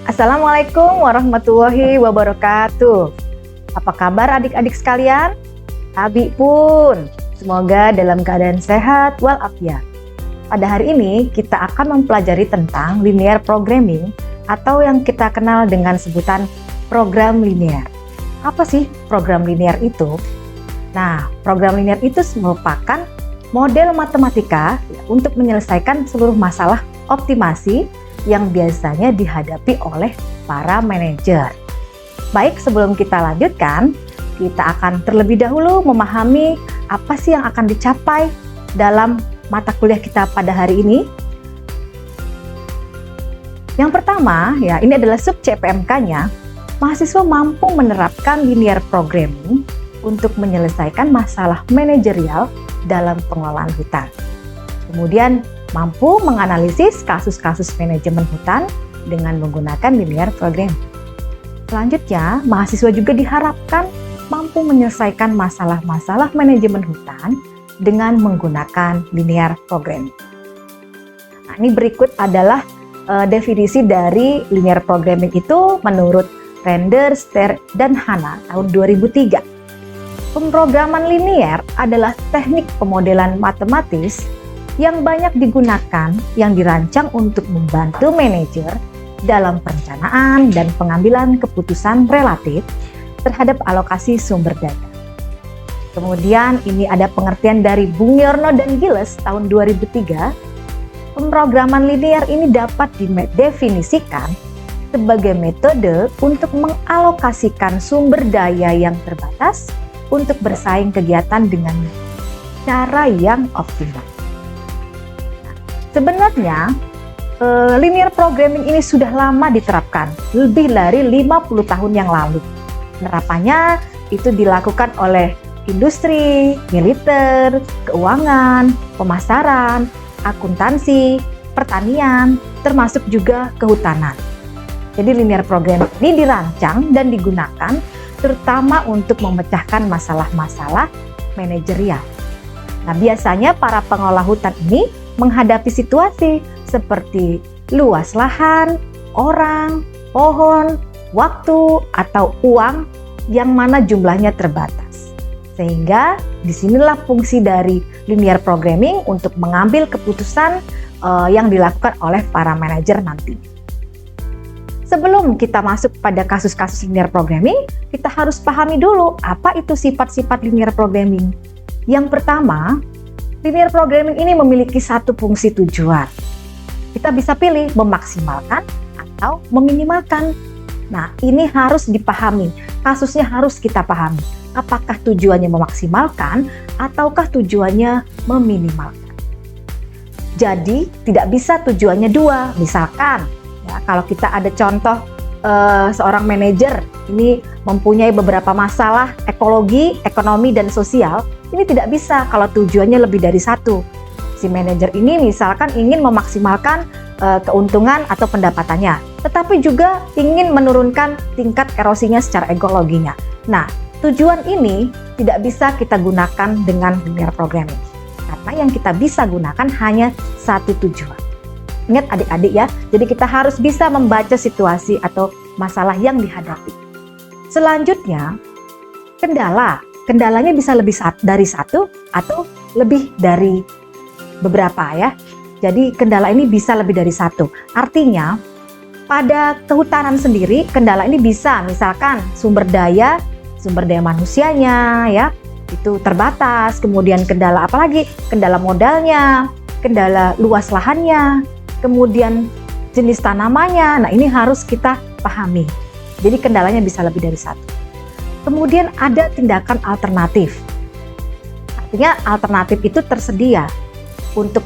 Assalamualaikum warahmatullahi wabarakatuh. Apa kabar adik-adik sekalian? Abi pun, semoga dalam keadaan sehat walafiat. Pada hari ini kita akan mempelajari tentang linear programming atau yang kita kenal dengan sebutan program linear. Apa sih program linear itu? Nah, program linear itu merupakan model matematika untuk menyelesaikan seluruh masalah optimasi yang biasanya dihadapi oleh para manajer. Baik, sebelum kita lanjutkan, kita akan terlebih dahulu memahami apa sih yang akan dicapai dalam mata kuliah kita pada hari ini. Yang pertama, ya ini adalah sub CPMK-nya, mahasiswa mampu menerapkan linear programming untuk menyelesaikan masalah manajerial dalam pengelolaan hutan. Kemudian mampu menganalisis kasus-kasus manajemen hutan dengan menggunakan linear programming. Selanjutnya, mahasiswa juga diharapkan mampu menyelesaikan masalah-masalah manajemen hutan dengan menggunakan linear programming. Nah, ini berikut adalah definisi dari linear programming itu menurut Render, Ster, dan Hanna tahun 2003. Pemrograman linear adalah teknik pemodelan matematis yang banyak digunakan yang dirancang untuk membantu manajer dalam perencanaan dan pengambilan keputusan relatif terhadap alokasi sumber daya. Kemudian ini ada pengertian dari Bung Yorno dan Giles tahun 2003. Pemrograman linear ini dapat didefinisikan sebagai metode untuk mengalokasikan sumber daya yang terbatas untuk bersaing kegiatan dengan cara yang optimal. Sebenarnya, linear programming ini sudah lama diterapkan, lebih dari 50 tahun yang lalu. Penerapannya itu dilakukan oleh industri, militer, keuangan, pemasaran, akuntansi, pertanian, termasuk juga kehutanan. Jadi linear programming ini dirancang dan digunakan terutama untuk memecahkan masalah-masalah manajerial. Nah, biasanya para pengelola hutan ini menghadapi situasi seperti luas lahan, orang, pohon, waktu, atau uang yang mana jumlahnya terbatas. Sehingga disinilah fungsi dari linear programming untuk mengambil keputusan yang dilakukan oleh para manajer nanti. Sebelum kita masuk pada kasus-kasus linear programming, kita harus pahami dulu apa itu sifat-sifat linear programming. Yang pertama, linear programming ini memiliki satu fungsi tujuan. Kita bisa pilih memaksimalkan atau meminimalkan. Nah, ini harus dipahami. Kasusnya harus kita pahami. Apakah tujuannya memaksimalkan ataukah tujuannya meminimalkan? Jadi, tidak bisa tujuannya dua. Misalkan, ya, kalau kita ada contoh seorang manajer ini mempunyai beberapa masalah ekologi, ekonomi, dan sosial, ini tidak bisa kalau tujuannya lebih dari satu. Si manajer ini misalkan ingin memaksimalkan keuntungan atau pendapatannya, tetapi juga ingin menurunkan tingkat erosinya secara ekologinya. Nah, tujuan ini tidak bisa kita gunakan dengan linear programming, karena yang kita bisa gunakan hanya satu tujuan. Ingat adik-adik ya, jadi kita harus bisa membaca situasi atau masalah yang dihadapi. Selanjutnya, kendalanya bisa lebih dari satu atau lebih dari beberapa ya. Jadi kendala ini bisa lebih dari satu. Artinya, pada kehutanan sendiri, kendala ini bisa misalkan sumber daya manusianya ya, itu terbatas. Kemudian kendala apa lagi? Kendala modalnya, kendala luas lahannya, kemudian jenis tanamannya. Nah, ini harus kita pahami. Jadi kendalanya bisa lebih dari satu. Kemudian ada tindakan alternatif. Artinya alternatif itu tersedia untuk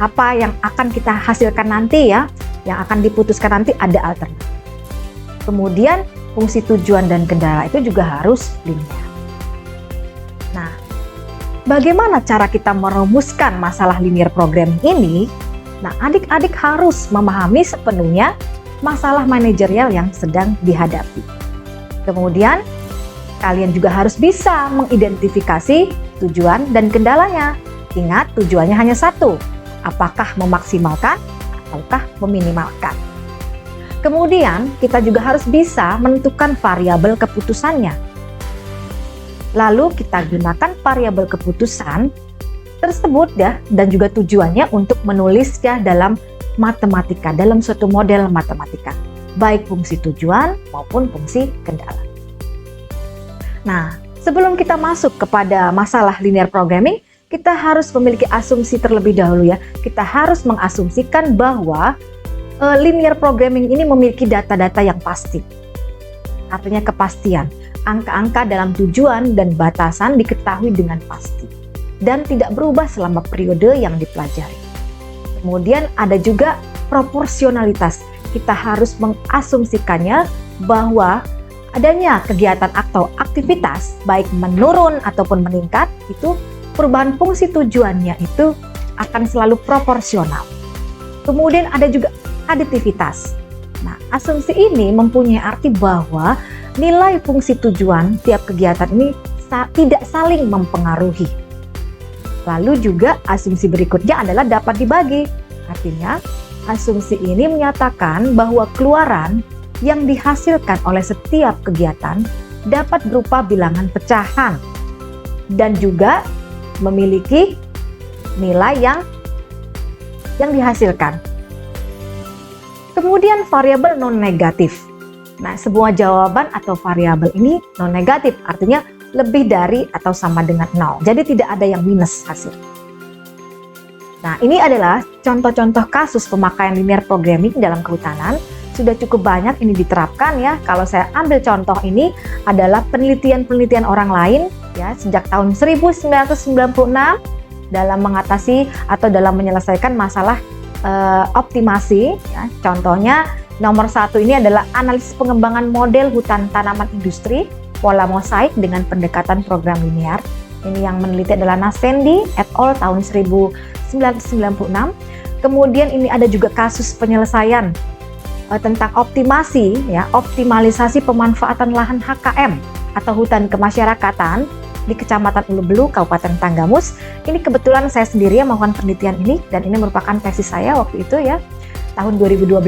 apa yang akan kita hasilkan nanti ya, yang akan diputuskan nanti ada alternatif. Kemudian fungsi tujuan dan kendala itu juga harus linear. Nah, bagaimana cara kita merumuskan masalah linear programming ini? Nah, adik-adik harus memahami sepenuhnya masalah manajerial yang sedang dihadapi. Kemudian, kalian juga harus bisa mengidentifikasi tujuan dan kendalanya. Ingat, tujuannya hanya satu, apakah memaksimalkan ataukah meminimalkan. Kemudian, kita juga harus bisa menentukan variabel keputusannya. Lalu kita gunakan variabel keputusan tersebut ya, dan juga tujuannya untuk menulisnya dalam matematika, dalam suatu model matematika, baik fungsi tujuan maupun fungsi kendala. Nah, sebelum kita masuk kepada masalah linear programming, kita harus memiliki asumsi terlebih dahulu ya. Kita harus mengasumsikan bahwa linear programming ini memiliki data-data yang pasti. Artinya kepastian. Angka-angka dalam tujuan dan batasan diketahui dengan pasti dan tidak berubah selama periode yang dipelajari. Kemudian ada juga proporsionalitas. Kita harus mengasumsikannya bahwa adanya kegiatan atau aktivitas baik menurun ataupun meningkat, itu perubahan fungsi tujuannya itu akan selalu proporsional. Kemudian ada juga aditivitas. Nah, asumsi ini mempunyai arti bahwa nilai fungsi tujuan tiap kegiatan ini tidak saling mempengaruhi. Lalu juga asumsi berikutnya adalah dapat dibagi. Artinya, asumsi ini menyatakan bahwa keluaran yang dihasilkan oleh setiap kegiatan dapat berupa bilangan pecahan dan juga memiliki nilai yang dihasilkan. Kemudian variabel non-negatif. Nah, semua jawaban atau variabel ini non-negatif, artinya lebih dari atau sama dengan 0. Jadi tidak ada yang minus hasil. Nah, ini adalah contoh-contoh kasus pemakaian linear programming dalam kehutanan. Sudah cukup banyak ini diterapkan ya. Kalau saya ambil contoh ini adalah penelitian-penelitian orang lain ya sejak tahun 1996 dalam mengatasi atau dalam menyelesaikan masalah optimasi ya. Contohnya nomor 1 ini adalah analisis pengembangan model hutan tanaman industri pola mosaik dengan pendekatan program linear. Ini yang meneliti adalah Nasendi et al. Tahun 1996. Kemudian ini ada juga kasus penyelesaian tentang optimasi ya, optimalisasi pemanfaatan lahan HKM atau hutan kemasyarakatan di Kecamatan Ulubelu, Kabupaten Tanggamus. Ini kebetulan saya sendiri yang melakukan penelitian ini dan ini merupakan tesis saya waktu itu ya, tahun 2012.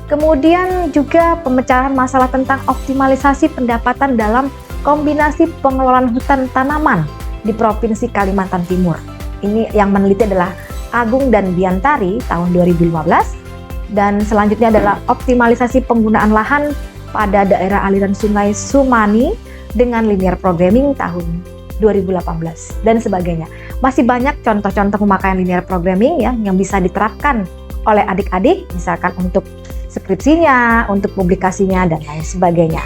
Kemudian juga pemecahan masalah tentang optimalisasi pendapatan dalam kombinasi pengelolaan hutan tanaman di Provinsi Kalimantan Timur. Ini yang meneliti adalah Agung dan Biantari tahun 2015. Dan selanjutnya adalah optimalisasi penggunaan lahan pada daerah aliran sungai Sumani dengan linear programming tahun 2018 dan sebagainya. Masih banyak contoh-contoh pemakaian linear programming ya yang bisa diterapkan oleh adik-adik, misalkan untuk skripsinya, untuk publikasinya dan lain sebagainya.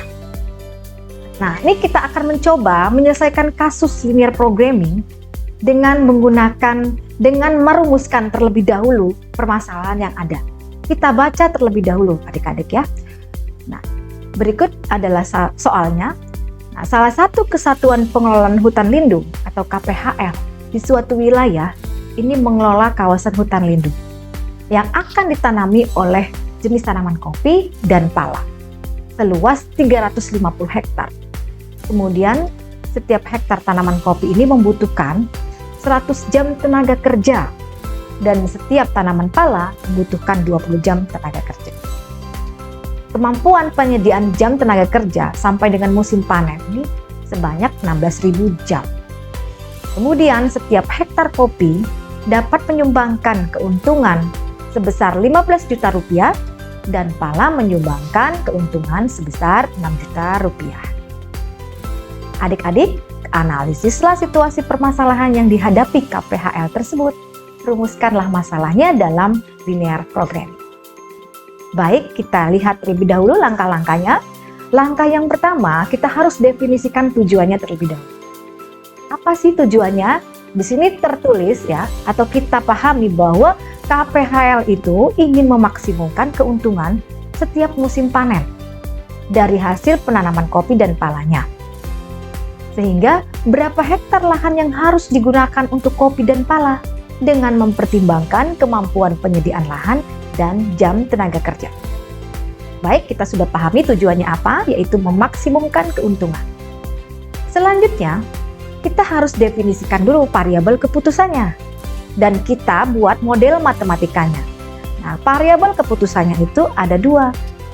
Nah, ini kita akan mencoba menyelesaikan kasus linear programming dengan merumuskan terlebih dahulu permasalahan yang ada. Kita baca terlebih dahulu adik-adik ya. Nah, berikut adalah soalnya. Nah, salah satu kesatuan pengelolaan hutan lindung atau KPHL di suatu wilayah ini mengelola kawasan hutan lindung yang akan ditanami oleh jenis tanaman kopi dan pala seluas 350 hektar. Kemudian setiap hektar tanaman kopi ini membutuhkan 100 jam tenaga kerja dan setiap tanaman pala membutuhkan 20 jam tenaga kerja. Kemampuan penyediaan jam tenaga kerja sampai dengan musim panen ini sebanyak 16.000 jam. Kemudian setiap hektar kopi dapat menyumbangkan keuntungan sebesar 15 juta rupiah dan pala menyumbangkan keuntungan sebesar 6 juta rupiah. Adik-adik, analisislah situasi permasalahan yang dihadapi KPHL tersebut. Rumuskanlah masalahnya dalam linear programming. Baik, kita lihat terlebih dahulu langkah-langkahnya. Langkah yang pertama, kita harus definisikan tujuannya terlebih dahulu. Apa sih tujuannya? Di sini tertulis ya, atau kita pahami bahwa KPHL itu ingin memaksimumkan keuntungan setiap musim panen dari hasil penanaman kopi dan palanya. Sehingga berapa hektar lahan yang harus digunakan untuk kopi dan pala dengan mempertimbangkan kemampuan penyediaan lahan dan jam tenaga kerja. Baik, kita sudah pahami tujuannya apa, yaitu memaksimumkan keuntungan. Selanjutnya, kita harus definisikan dulu variabel keputusannya dan kita buat model matematikanya. Nah, variabel keputusannya itu ada 2,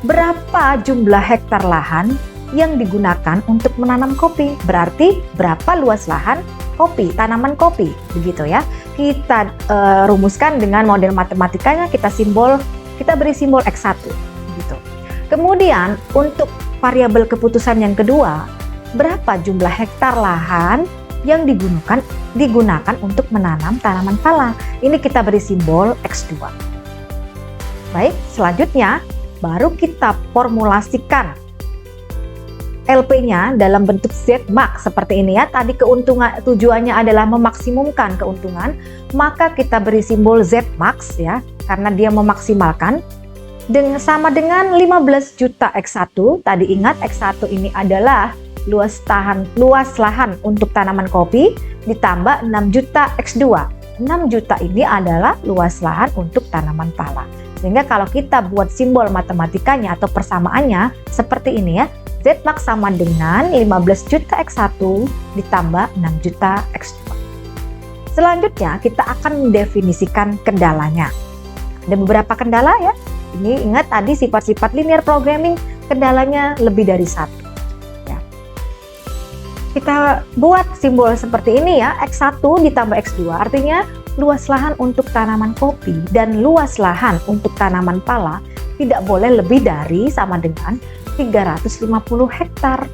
berapa jumlah hektar lahan yang digunakan untuk menanam kopi. Berarti berapa luas lahan kopi, tanaman kopi, begitu ya. Kita rumuskan dengan model matematikanya, kita beri simbol X1 gitu. Kemudian untuk variabel keputusan yang kedua, berapa jumlah hektar lahan yang digunakan untuk menanam tanaman pala. Ini kita beri simbol X2. Baik, selanjutnya baru kita formulasikan LP-nya dalam bentuk Z-max seperti ini ya. Tadi tujuannya adalah memaksimumkan keuntungan, maka kita beri simbol Z-max ya, karena dia memaksimalkan. Sama dengan 15 juta X1. Tadi ingat X1 ini adalah luas lahan untuk tanaman kopi, ditambah 6 juta X2. 6 juta ini adalah luas lahan untuk tanaman pala. Sehingga kalau kita buat simbol matematikanya atau persamaannya seperti ini ya, Z-max sama dengan 15 juta X1 ditambah 6 juta X2. Selanjutnya kita akan mendefinisikan kendalanya. Ada beberapa kendala ya. Ini ingat tadi sifat-sifat linear programming, kendalanya lebih dari satu. Ya. Kita buat simbol seperti ini ya, X1 ditambah X2, artinya luas lahan untuk tanaman kopi dan luas lahan untuk tanaman pala tidak boleh lebih dari sama dengan 350 hektar.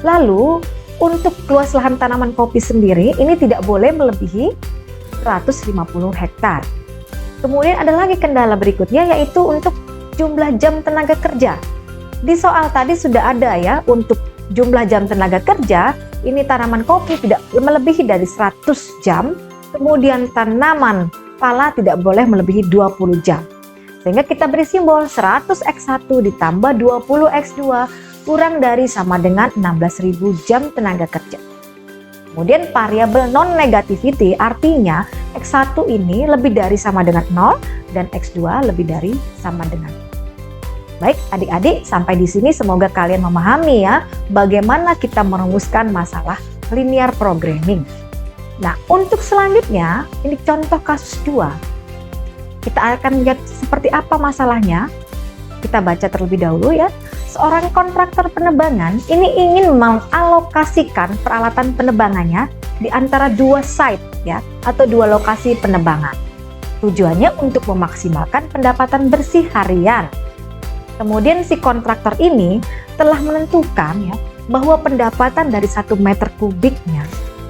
Lalu untuk luas lahan tanaman kopi sendiri ini tidak boleh melebihi 150 hektar. Kemudian ada lagi kendala berikutnya, yaitu untuk jumlah jam tenaga kerja. Di soal tadi sudah ada ya, untuk jumlah jam tenaga kerja ini tanaman kopi tidak melebihi dari 100 jam, kemudian tanaman pala tidak boleh melebihi 20 jam. Sehingga kita beri simbol 100 X1 ditambah 20 X2 kurang dari sama dengan 16.000 jam tenaga kerja. Kemudian variabel non-negativity artinya X1 ini lebih dari sama dengan 0 dan X2 lebih dari sama dengan 0. Baik adik-adik, sampai di sini semoga kalian memahami ya bagaimana kita merumuskan masalah linear programming. Nah, untuk selanjutnya ini contoh kasus 2. Kita akan lihat seperti apa masalahnya. Kita baca terlebih dahulu ya. Seorang kontraktor penebangan ini ingin mengalokasikan peralatan penebangannya di antara dua site ya, atau dua lokasi penebangan. Tujuannya untuk memaksimalkan pendapatan bersih harian. Kemudian si kontraktor ini telah menentukan ya bahwa pendapatan dari 1 meter kubiknya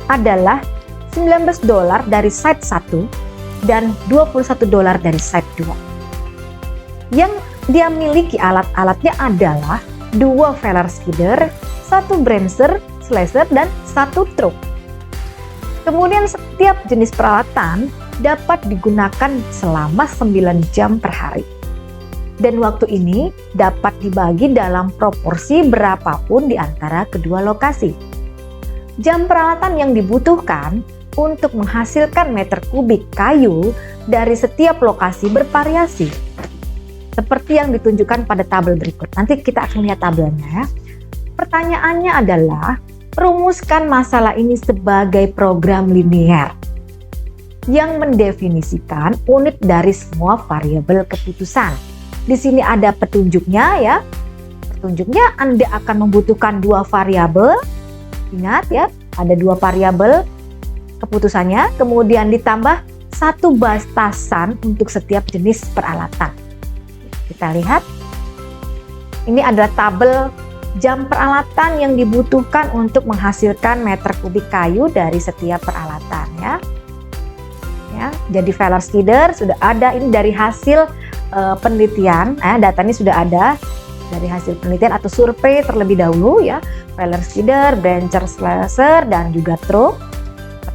adalah $19 dari site 1 dan $21 dari site 2. Yang dia miliki alat-alatnya adalah 2 feller skidder, 1 brancher, slasher, dan 1 truk. Kemudian setiap jenis peralatan dapat digunakan selama 9 jam per hari. Dan waktu ini dapat dibagi dalam proporsi berapapun di antara kedua lokasi. Jam peralatan yang dibutuhkan untuk menghasilkan meter kubik kayu dari setiap lokasi bervariasi. Seperti yang ditunjukkan pada tabel berikut. Nanti kita akan lihat tabelnya ya. Pertanyaannya adalah, rumuskan masalah ini sebagai program linear yang mendefinisikan unit dari semua variabel keputusan. Di sini ada petunjuknya ya. Petunjuknya Anda akan membutuhkan 2 variabel. Ingat ya, ada 2 variabel keputusannya, kemudian ditambah 1 batasan untuk setiap jenis peralatan. Kita lihat, ini adalah tabel jam peralatan yang dibutuhkan untuk menghasilkan meter kubik kayu dari setiap peralatan ya. Jadi feller skidder sudah ada, ini dari hasil penelitian, data ini sudah ada dari hasil penelitian atau survei terlebih dahulu ya. Feller skidder, brancher, slasher, dan juga truk.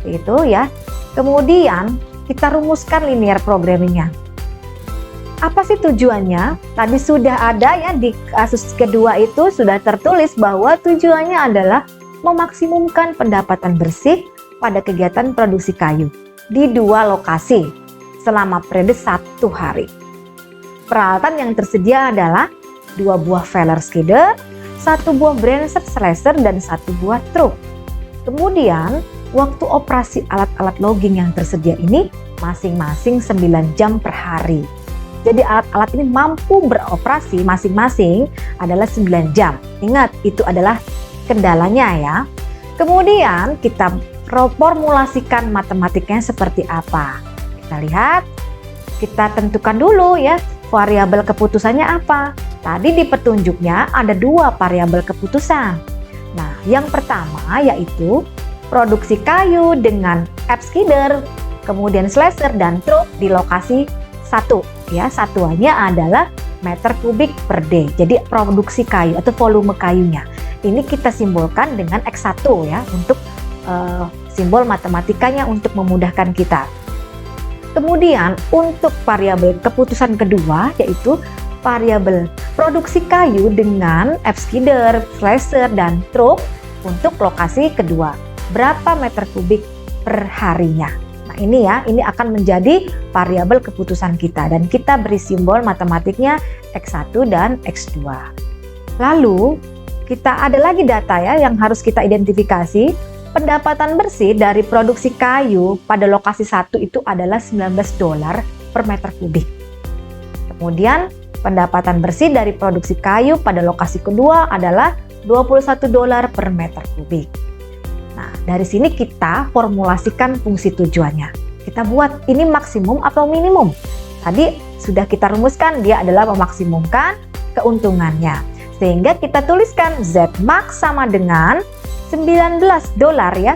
Itu ya. Kemudian kita rumuskan linear programmingnya. Apa sih tujuannya? Tadi sudah ada ya, di kasus kedua itu sudah tertulis bahwa tujuannya adalah memaksimumkan pendapatan bersih pada kegiatan produksi kayu di 2 lokasi selama periode 1 hari. Peralatan yang tersedia adalah 2 buah feller skidder, 1 buah brancher slasher, dan 1 buah truk. Kemudian waktu operasi alat-alat logging yang tersedia ini masing-masing 9 jam per hari. Jadi alat-alat ini mampu beroperasi masing-masing adalah 9 jam. Ingat, itu adalah kendalanya ya. Kemudian kita formulasikan matematikanya seperti apa. Kita lihat, kita tentukan dulu ya variabel keputusannya apa. Tadi di petunjuknya ada 2 variabel keputusan. Nah, yang pertama yaitu produksi kayu dengan Apskider, kemudian slasher dan truk di lokasi 1 ya. Satuannya adalah meter kubik per day. Jadi produksi kayu atau volume kayunya. Ini kita simbolkan dengan X1 ya untuk simbol matematikanya untuk memudahkan kita. Kemudian untuk variabel keputusan kedua yaitu variabel produksi kayu dengan Apskider, slasher dan truk untuk lokasi kedua. Berapa meter kubik per harinya. Nah ini ya, ini akan menjadi variabel keputusan kita dan kita beri simbol matematiknya X1 dan X2. Lalu kita ada lagi data ya yang harus kita identifikasi. Pendapatan bersih dari produksi kayu pada lokasi 1 itu adalah $19 per meter kubik. Kemudian pendapatan bersih dari produksi kayu pada lokasi kedua adalah $21 per meter kubik. Nah, dari sini kita formulasikan fungsi tujuannya. Kita buat ini maksimum atau minimum. Tadi sudah kita rumuskan dia adalah memaksimumkan keuntungannya. Sehingga kita tuliskan Z max sama dengan $19 ya.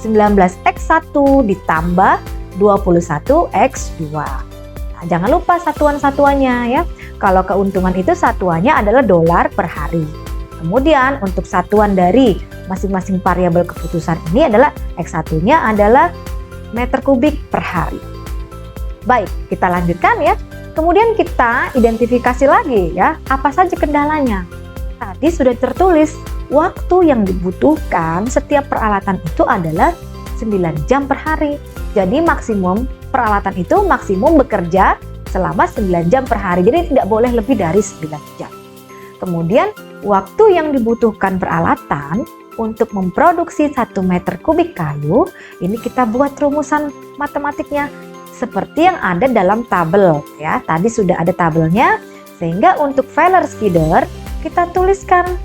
19x1 ditambah 21x2. Nah, jangan lupa satuan-satuannya ya. Kalau keuntungan itu satuannya adalah dolar per hari. Kemudian untuk satuan dari masing-masing variabel keputusan ini adalah X1-nya adalah meter kubik per hari. Baik, kita lanjutkan ya. Kemudian kita identifikasi lagi ya, apa saja kendalanya. Tadi sudah tertulis waktu yang dibutuhkan setiap peralatan itu adalah 9 jam per hari. Jadi maksimum peralatan itu maksimum bekerja selama 9 jam per hari. Jadi tidak boleh lebih dari 9 jam. Kemudian waktu yang dibutuhkan peralatan untuk memproduksi 1 meter kubik kayu, ini kita buat rumusan matematiknya seperti yang ada dalam tabel ya. Tadi sudah ada tabelnya, sehingga untuk Feller Skider kita tuliskan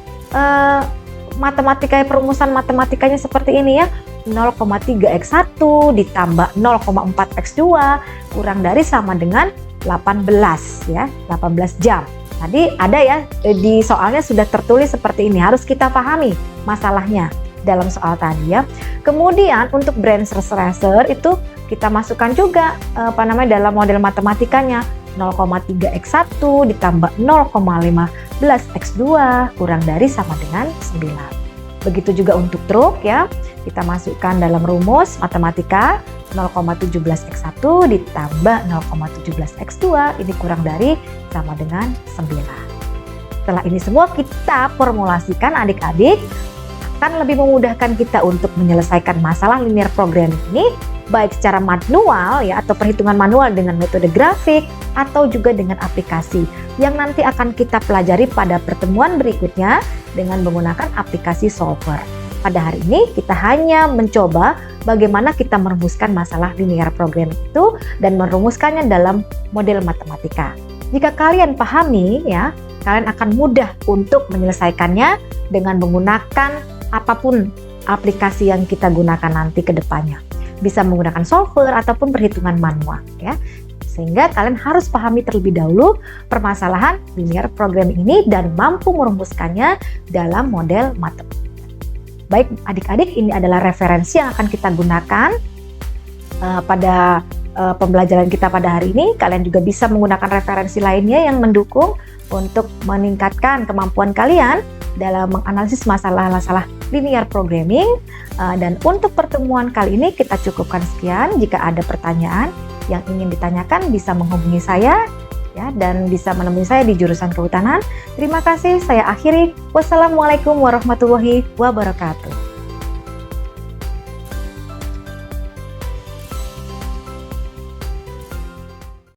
perumusan matematikanya seperti ini ya. 0,3x1 ditambah 0,4x2 kurang dari sama dengan 18 ya, 18 jam. Tadi ada ya di soalnya sudah tertulis seperti ini, harus kita pahami masalahnya dalam soal tadi ya. Kemudian untuk Branch Slasher itu kita masukkan juga dalam model matematikanya 0,3x1 ditambah 0,15x2 kurang dari sama dengan 9. Begitu juga untuk truk ya, kita masukkan dalam rumus matematika 0,17x1 ditambah 0,17x2 ini kurang dari sama dengan 9. Setelah ini semua kita formulasikan adik-adik, akan lebih memudahkan kita untuk menyelesaikan masalah linear programming ini baik secara manual ya atau perhitungan manual dengan metode grafik atau juga dengan aplikasi yang nanti akan kita pelajari pada pertemuan berikutnya dengan menggunakan aplikasi solver. Pada hari ini kita hanya mencoba bagaimana kita merumuskan masalah linear programming itu dan merumuskannya dalam model matematika. Jika kalian pahami ya, kalian akan mudah untuk menyelesaikannya dengan menggunakan apapun aplikasi yang kita gunakan nanti ke depannya. Bisa menggunakan solver ataupun perhitungan manual ya. Sehingga kalian harus pahami terlebih dahulu permasalahan linear programming ini dan mampu merumuskannya dalam model matematika. Baik adik-adik, ini adalah referensi yang akan kita gunakan pada pembelajaran kita pada hari ini. Kalian juga bisa menggunakan referensi lainnya yang mendukung untuk meningkatkan kemampuan kalian dalam menganalisis masalah-masalah linear programming. Dan untuk pertemuan kali ini kita cukupkan sekian. Jika ada pertanyaan yang ingin ditanyakan bisa menghubungi saya ya, dan bisa menemui saya di jurusan kehutanan. Terima kasih, saya akhiri. Wassalamualaikum warahmatullahi wabarakatuh.